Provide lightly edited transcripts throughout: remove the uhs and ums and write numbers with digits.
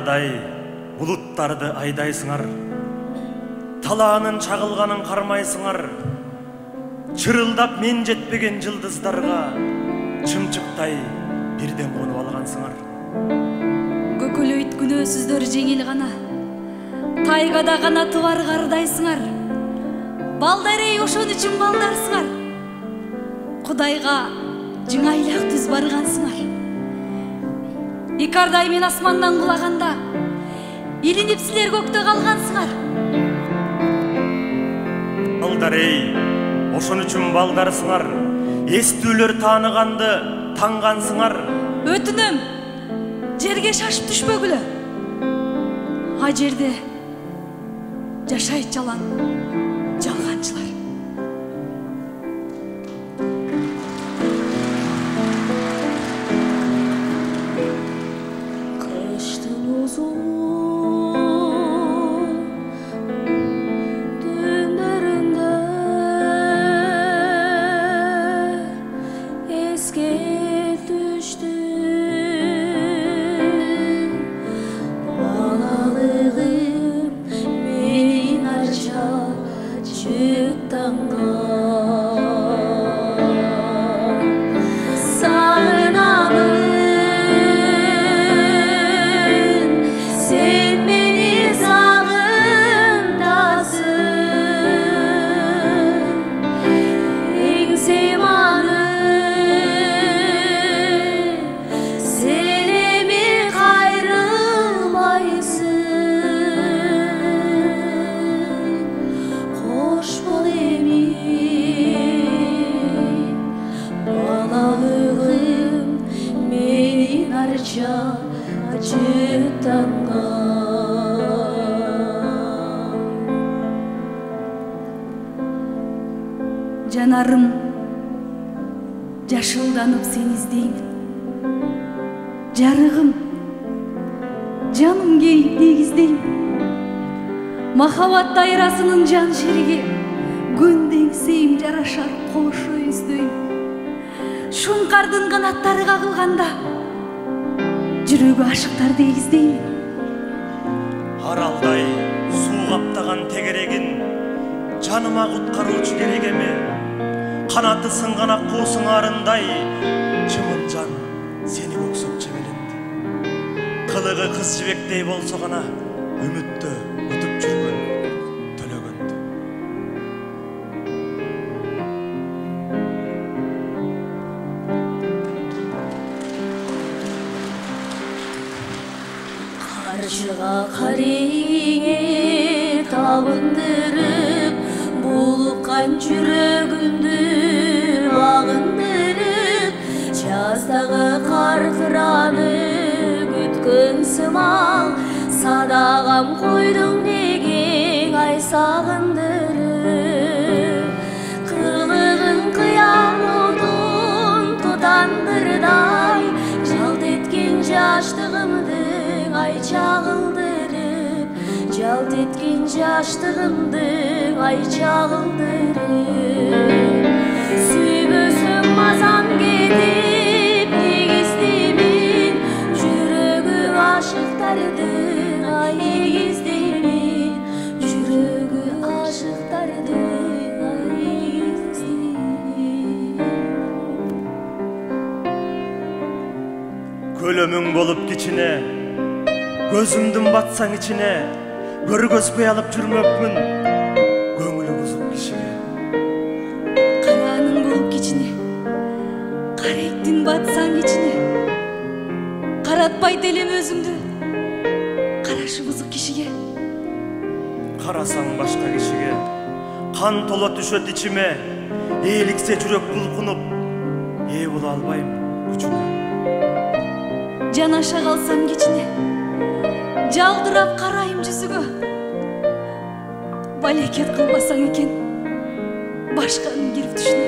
кардай булуттарды айдайсыңар, талаанын чагылганын кармайсыңар, чырылдап мен жетпеген жылдыздарга чымчыктай бирден конуп алгансыңар. Көкөлөйт күнөөсүздөр жеңил гана, тайгада гана тубар кардайсыңар. Балдарей ошон үчүн балдарсыңар, Кудайга жыңайлак түз баргансыңар. Икардай мен асмандан кулаганда, илинип силер көктө калгансыңар. Балдарей, ошон үчүн балдарсыңар, эстүүлөр тааныганды таңгансыңар. Өтүнөм, жерге шашып түшпөгүлө. А жерде жашайт жалаң жалганчылар. Кыштын узун түндөрүндө эске түштү балалыгым менин арча жыттанган. Жанарым жашылданып сени издеймин. Жарыгым, жаным кейип негиздеймин. Махабат дайрасынын жан шериги көндеңсейим жарашар кошо издейм. Шуңкардын канаттары кагылганда жүрөгү ашыктарды эгиздеймин. Аралдай суу каптаган тегерегин жаныма куткаруучу керек эме. Канаты сынган аккуу сыңарындай жымын жан сени көксөп жебелинди. Кылыгы кыз жибектей болсо гана үмүттө утуп жүргөн төлөгөндү. Каршыга кариңе табындырып, булуккан жүрөгүмдү багындырып, жаздагы каркыраны күткөн сымал, садагам койдуң негең ай сагындырып. Кылыгың кыямутун тутандырдай, жалт эткен жаштыгымдың ай чагылдырып, жалт эткен жаштыгымдың ай чагылдырып. Сүйбөсөм мазам кетип эгиздеймин, жүрөгү ашыктардын ай эгиздеймин, жүрөгү ашыктардын ай эгиздеймин. Көлөмүң болуп кичине, көзүмдүн батсаң ичине, көргөзбөй алып жүрмөкмүн көңүлү бузук кишиге. Карааның болуп кичине, каректин батсаң ичине, каратпайт элем өзүмдү карашы бузук кишиге. Карасаң башка кишиге, кан толо түшөт ичиме, ээликсе жүрөк булкунуп, ээ боло албайм күчүнө. Жанаша калсам кичине, жалдырап карайм жүзүгө. Балекет кылбасаң экен, башканын кирип түшүнө.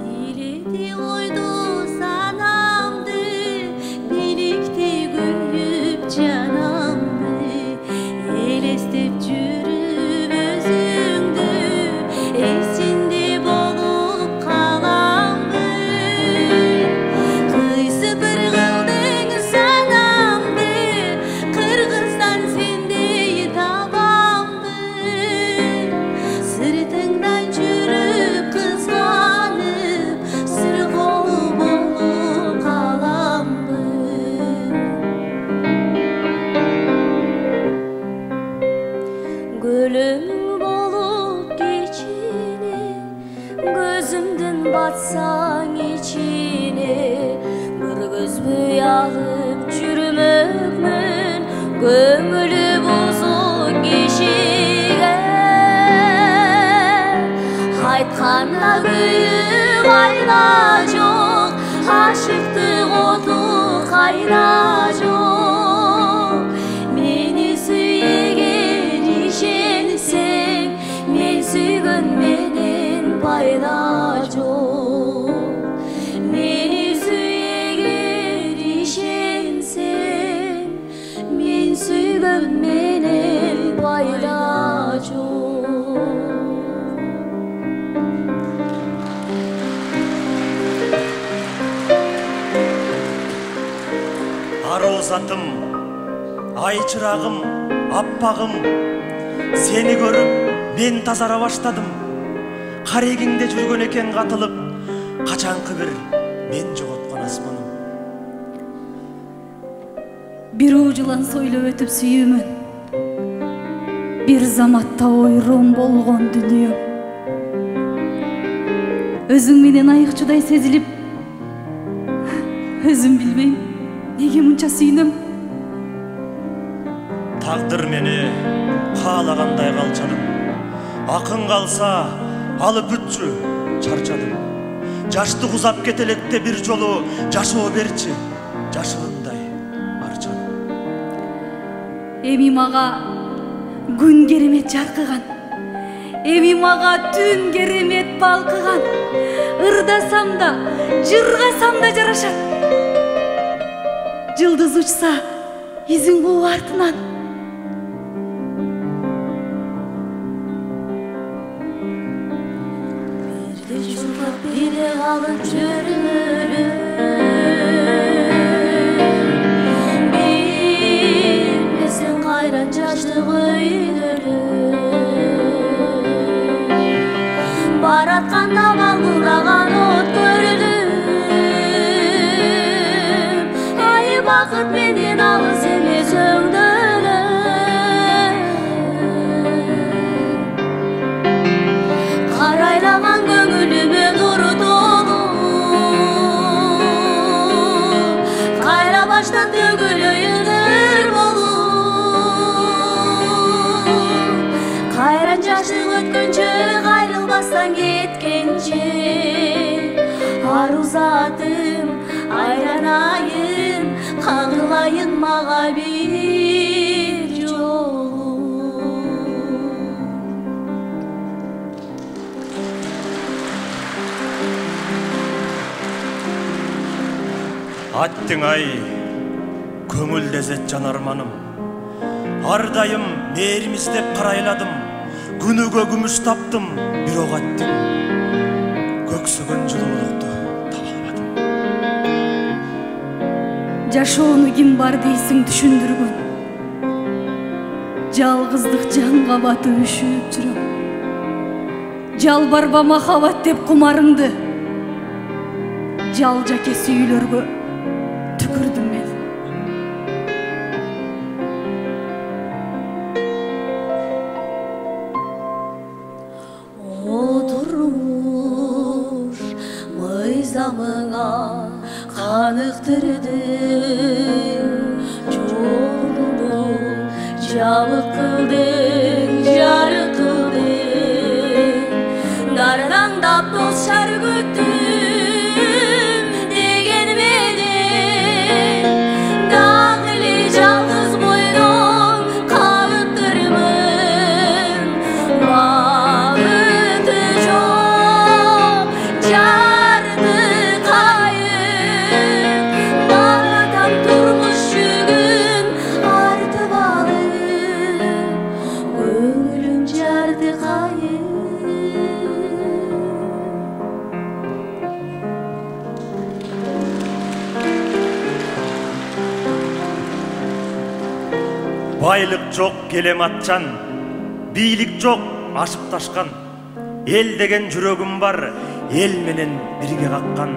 Биледи ойду санамды, биlikte gülüp canamdı, elestep жүрүп batsaң içine, bir gözböy alıp жүрмөкмүн көңүлү бузук кишиге. Айтканда күйүп айла жок, ашыктык оту кайда жок. Мени сүйгөн ишенсең, мен сүйгөн менен пайда жок. Мени сүйгөн ишенсең, мен сүйгөн менен пайда жок. Ару затым, ай чырагым, аппагым, сени көрүп мен тазара баштадым. Карегиңде жүргөн экен катылып, качанкы бир мен жоготкон асманым. Бир жылан сойлоп өтүп сүйүүмөн, бир заматта ойрон болгон дүнүйөм. Өзүң менен айыкчудай сезилип, өзүм билбейм неге мынча сүйүнөм. Тагдыр мени каалагандай калчадым. Акын калса алып бүтчү, чарчадым. Жаштык узап кете электе бир жолу жашоо берчи, жашыгындай арчадым. Эми мага күн керемет жаркыган, эми мага түн керемет балкыган. Ырдасам да, жыргасам да жарашат. Жылдыз учса, изин кууп артынан. Бирде жургап, бирде калып жүрмөлүм. Билмесең кайран жаштык өйдөлүм. Баратканда балкылдаган от көрдүм. Бакыт менен алыс эмес өңдөлөм. Карайлаган көңүлүмө нур толу, кайра баштан төгүлөйүнөр болуп. Кайран жаштык өткөнчө, кайрылбастан кеткенче, ару затым айланайын, кагылайын мага бир жолу. Аттың ай, көңүл дезет жанарманым. Ар дайым мээрим издеп карайладым. Күнүгө күмүш таптым, бирок аттың көксөгөн жылуулукту таба албадым. Жашоону ким бар дейсиң түшүндүргөн, жалгыздык жанга батып үшүп жүрөм. Жалбарба махабат деп кумарыңды, жалжаке сүйүүлөргө түкүрдүм мен. Отурmuş mıyzamına kanıktırdın, Жолуmu жабык кылдың, жарык кылдың. Дардаңдап дос шар күттүм деген менен, дагы эле жалгыз бойдон калыптырмын. Багыты жок жарды кайып, баратам турмуш жүгүн артып алып. Көңүлүм жарды кайып. Байлык жок келем атчан, бийлик жок ашып ташкан. Эл деген жүрөгүм бар, эл менен бирге каккан.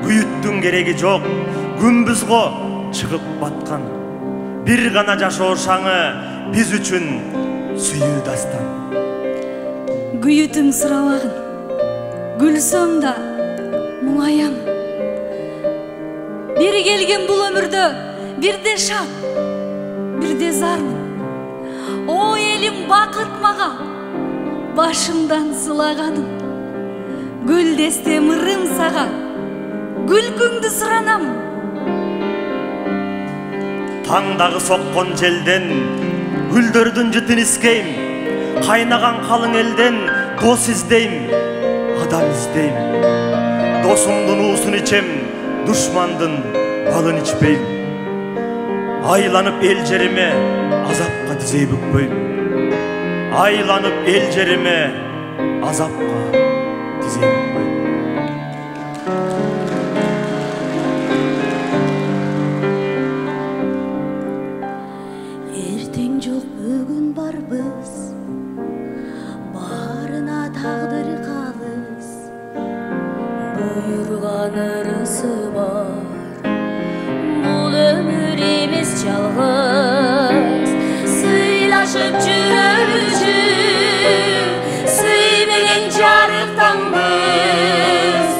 Күйүттүн кереги жок, күмбүз го чыгып баткан. Бир гана жашоо шаңы биз үчүн сүйүү дастан. Күйүтүң сурабагын, күлсөм да мұңаям. Бері келген бұл өмірді бірде шат, бірде зармын. О елім бақыт маға, башымдан сылағаным. Гүл дестем ырым саға, күлкіңді сұранамын. Таңдағы соққан желден гүлдердің жітін іскейм. Қайнаған қалың елден дос іздейм, адам іздейм. Досымдың уысын içем, дұшмандың балын içпейм. Айланып ел жеріме азапқа тізей бүкпейм. Айланып ел жеріме азапқа тізей бүкпейм. Ертең жоқ бүгін бар біз, барына тағдыр қалыс. Бұйырған ырысы бар, бұл өмір емес жалғыз. Сыйлашып жүрер үшін, сүймеген жарықтан біз.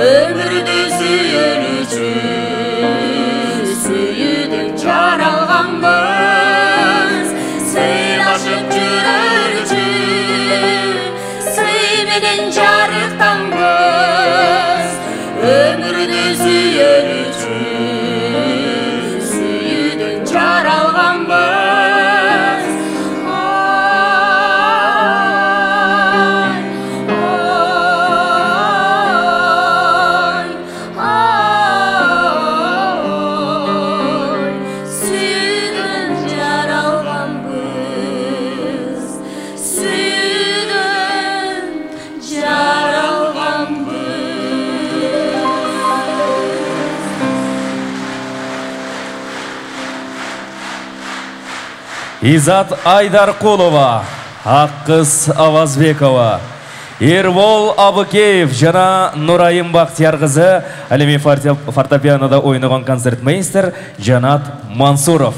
Өмірді сүйер үшін, сүйуден жаралғанбыз. Сыйлашып жүрер үшін, сүймеген жарықтан біз. Өмірді сүйер үшін, сүйуден жаралғанбыз. Изат Айдарқұлова, Аққыз Авазбекова, Ербол Абыкеев жана Нурайым Бақтиярқызы әлеме фортепианода ойнаған концертмейстер Жанат Мансуров.